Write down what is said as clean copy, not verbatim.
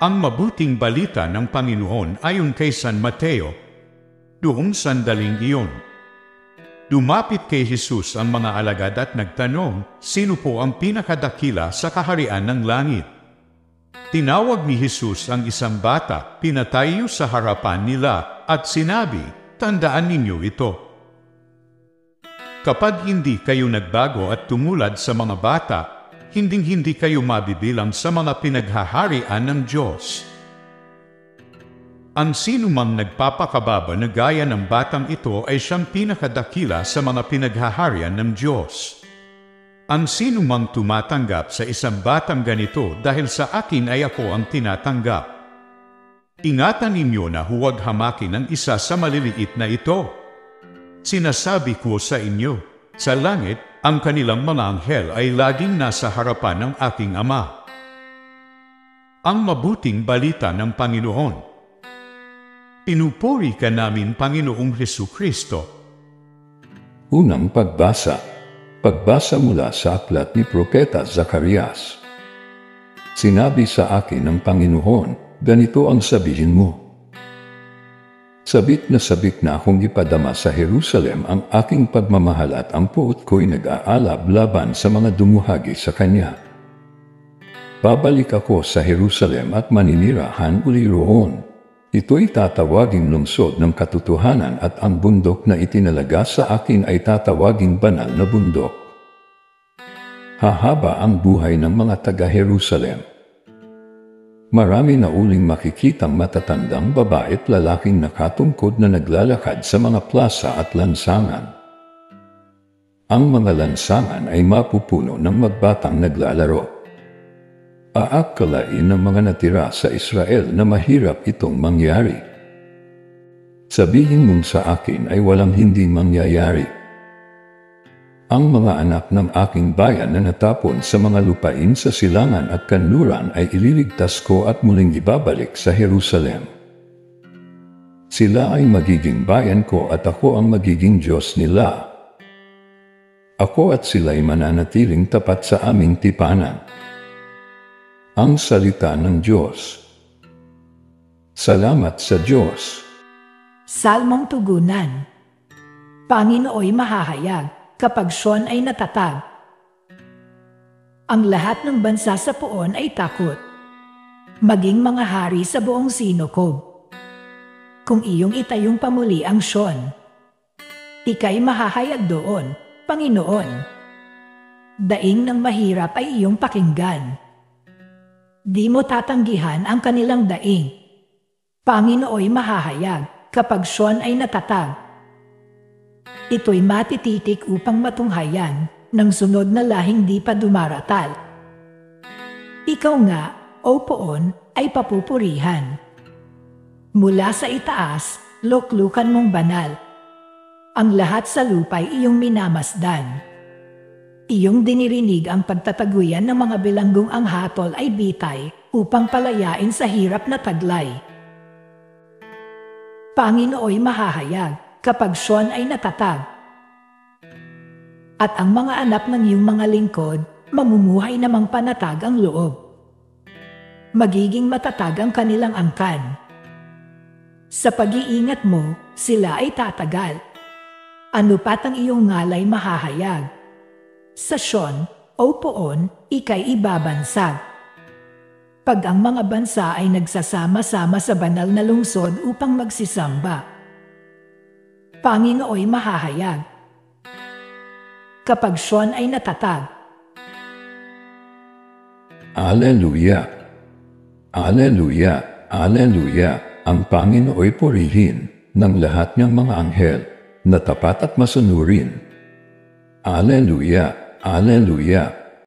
Ang mabuting balita ng Panginoon ayon kay San Mateo. Doong sandaling iyon, dumapit kay Jesus ang mga alagad at nagtanong, sino po ang pinakadakila sa kaharian ng langit? Tinawag ni Jesus ang isang bata, pinatayo sa harapan nila, at sinabi, tandaan ninyo ito. Kapag hindi kayo nagbago at tumulad sa mga bata, hinding-hindi kayo mabibilang sa mga pinaghaharian ng Diyos. Ang sinumang nagpapakababa na gaya ng batang ito ay siyang pinakadakila sa mga pinaghaharian ng Diyos. Ang sinumang tumatanggap sa isang batang ganito dahil sa akin ay ako ang tinatanggap. Ingatan ninyo na huwag hamakin ang isa sa maliliit na ito. Sinasabi ko sa inyo, sa langit, ang kanilang mga anghel ay laging nasa harapan ng aking Ama. Ang mabuting balita ng Panginoon. Pinupuri ka namin, Panginoong Hesukristo. Unang pagbasa. Pagbasa mula sa aklat ni Propeta Zacarias. Sinabi sa akin ng Panginoon, ganito ang sabihin mo. Sabik na akong ipadama sa Jerusalem ang aking pagmamahal at ang puot ko'y nag-aalab laban sa mga dumuhagi sa kanya. Babalik ako sa Jerusalem at maninirahan uli roon. Ito'y tatawaging lungsod ng katotohanan at ang bundok na itinalaga sa akin ay tatawaging banal na bundok. Hahaba ang buhay ng mga taga-Jerusalem. Marami na uling makikitang matatandang babae at lalaking nakatungkod na naglalakad sa mga plaza at lansangan. Ang mga lansangan ay mapupuno ng magbatang naglalaro. Aakalain ng mga natira sa Israel na mahirap itong mangyari. Sabihin mong sa akin ay walang hindi mangyayari. Ang mga anak ng aking bayan na natapon sa mga lupain sa silangan at kanluran ay ililigtas ko at muling ibabalik sa Jerusalem. Sila ay magiging bayan ko at ako ang magiging Diyos nila. Ako at sila'y mananatiling tapat sa aming tipanan. Ang salita ng Diyos. Salamat sa Diyos. Salmong tugunan. Panginooy mahahayag kapag Siyon ay natatag. Ang lahat ng bansa sa poon ay takot, maging mga hari sa buong sinokob. Kung iyong itayong pamuli ang Siyon, ika'y mahahayag doon, Panginoon. Daing ng mahirap ay iyong pakinggan. Di mo tatanggihan ang kanilang daing. Panginooy mahahayag kapag Siyon ay natatag. Ito'y matititik upang matunghayan ng sunod na lahing di pa dumaratal. Ikaw nga, o poon, ay papupurihan. Mula sa itaas, luklukan mong banal. Ang lahat sa lupa'y iyong minamasdan. Iyong dinirinig ang pagtataguyan ng mga bilanggong ang hatol ay bitay upang palayain sa hirap na taglay. Panginooy mahahayag kapag Siyon ay natatag. At ang mga anak ng iyong mga lingkod, mamumuhay namang panatag ang loob. Magiging matatag ang kanilang angkan. Sa pag-iingat mo, sila ay tatagal. Ano pat ang iyong ngalay mahahayag. Sa Siyon, o poon, ika'y ibabansag. Pag ang mga bansa ay nagsasama-sama sa banal na lungsod upang magsisamba. Panginooy mahahayag. Kapag Siyon ay natatag. Alleluia! Alleluia! Alleluia! Ang Panginooy purihin ng lahat niyang mga anghel na tapat at masunurin. Alleluia! Alleluia!